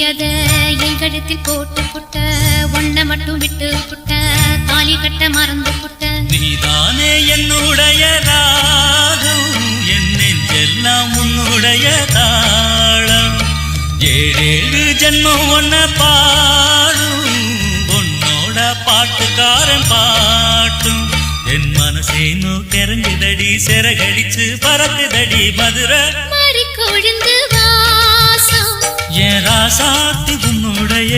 அத என் கழுத்தில் போட்டு புட்ட ஒன்ன மட்டும் விட்டு புட்ட தாலி கட்ட மறந்து புட்ட நீதானே என்னுடைய ராகம் என் நெஞ்செல்லாம் உன்னுடைய தாளம் ஏழேழு ஜென்மம் ஒன்ன பாடும் உன்னோட பாட்டுக்காரன் பாட்டும் என் மனசேனோ கெரங்குதடி சிறகடிச்சு பறக்குதடி மதுரை மாறி கொழுந்து வாசம் என் ராசாத்தி உன்னுடைய